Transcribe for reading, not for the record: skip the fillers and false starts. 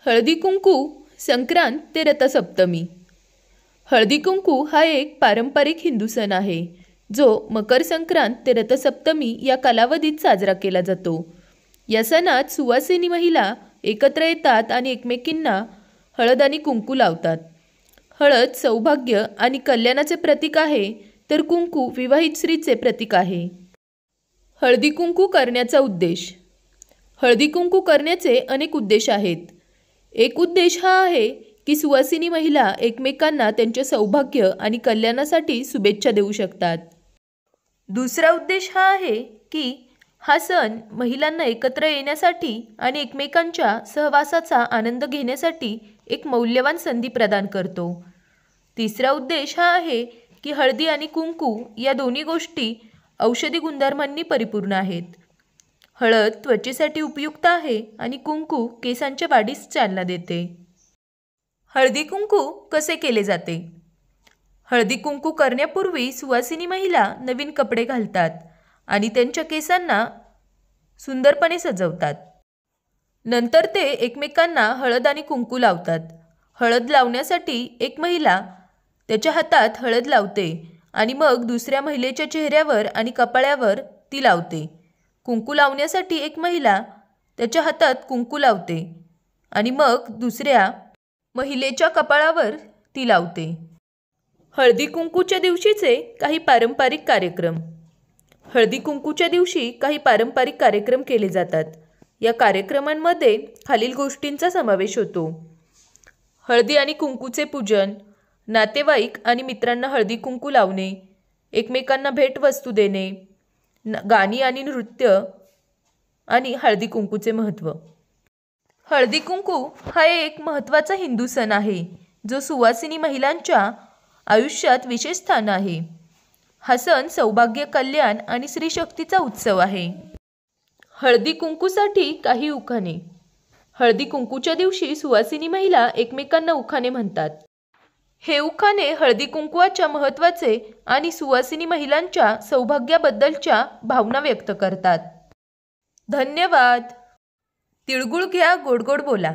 हळदी कुंकू संक्रांत ते रथसप्तमी। हळदी कुंकू हा एक पारंपरिक हिंदू सण आहे जो मकर संक्रांत ते रथसप्तमी या कालावधीत साजरा केला जातो। या सणात सुवासिनी महिला एकत्र येतात आणि एकमेकींना हळद आणि कुंकू लावतात। हळद सौभाग्य आणि कल्याणाचे प्रतीक आहे, तर कुंकू विवाहित स्त्रीचे प्रतीक आहे। हळदी कुंकू करण्याचा उद्देश। हळदी कुंकू करण्याचे अनेक उद्देश आहेत। एक उद्देश हा आहे की सुवासिनी महिला एकमेकांना त्यांचे सौभाग्य आणि कल्याणासाठी शुभेच्छा देऊ शकतात। दुसरा उद्देश हा आहे की हा सण महिलांना एकत्र येण्यासाठी आणि एकमेकांच्या सहवासाचा आनंद घेण्यासाठी एक मौल्यवान संधी प्रदान करतो। तिसरा उद्देश हा आहे की हळदी आणि कुंकू या दोन्ही गोष्टी औषधी गुणधर्मांनी परिपूर्ण आहेत। हळद त्वचेसाठी उपयुक्त आहे आणि कुंकू केसांच्या वाढीस चालना देते। हळदी कुंकू कसे केले जाते? हळदी कुंकू करण्यापूर्वी सुवासिनी महिला नवीन कपडे घालतात आणि त्यांच्या केसांना सुंदरपणे सजवतात। नंतर ते एकमेकांना हळद आणि कुंकू लावतात। हळद लावण्यासाठी एक महिला त्याच्या हातात हळद लावते आणि मग दुसऱ्या महिलेच्या चेहऱ्यावर आणि कपाळावर ती लावते। कुंकू लावण्यासाठी एक महिला त्याच्या हातात कुंकू लावते आणि मग दुसऱ्या महिलेच्या कपाळावर ती लावते। हळदी कुंकूच्या दिवशीचे काही पारंपरिक कार्यक्रम। हळदी कुंकूच्या दिवशी काही पारंपरिक कार्यक्रम केले जातात। या कार्यक्रमांमध्ये खालील गोष्टींचा समावेश होतो: हळदी आणि कुंकूचे पूजन, नातेवाईक आणि मित्रांना हळदी कुंकू लावणे, एकमेकांना भेटवस्तू देणे, गाणी आणि नृत्य आणि हळदी कुंकूचे महत्त्व। हळदी कुंकू हा एक महत्त्वाचा हिंदू सण आहे जो सुवासिनी महिलांच्या आयुष्यात विशेष स्थान आहे। हा सण सौभाग्य, कल्याण आणि स्त्री शक्तीचा उत्सव आहे। हळदी कुंकूसाठी काही उखाणे। हळदी कुंकूच्या दिवशी सुवासिनी महिला एकमेकांना उखाणे म्हणतात। हे उखाणे हळदी कुंकवाच्या महत्त्वाचे आणि सुवासिनी महिलांच्या सौभाग्याबद्दलच्या भावना व्यक्त करतात। धन्यवाद। तिळगुळ घ्या, गोड गोड बोला।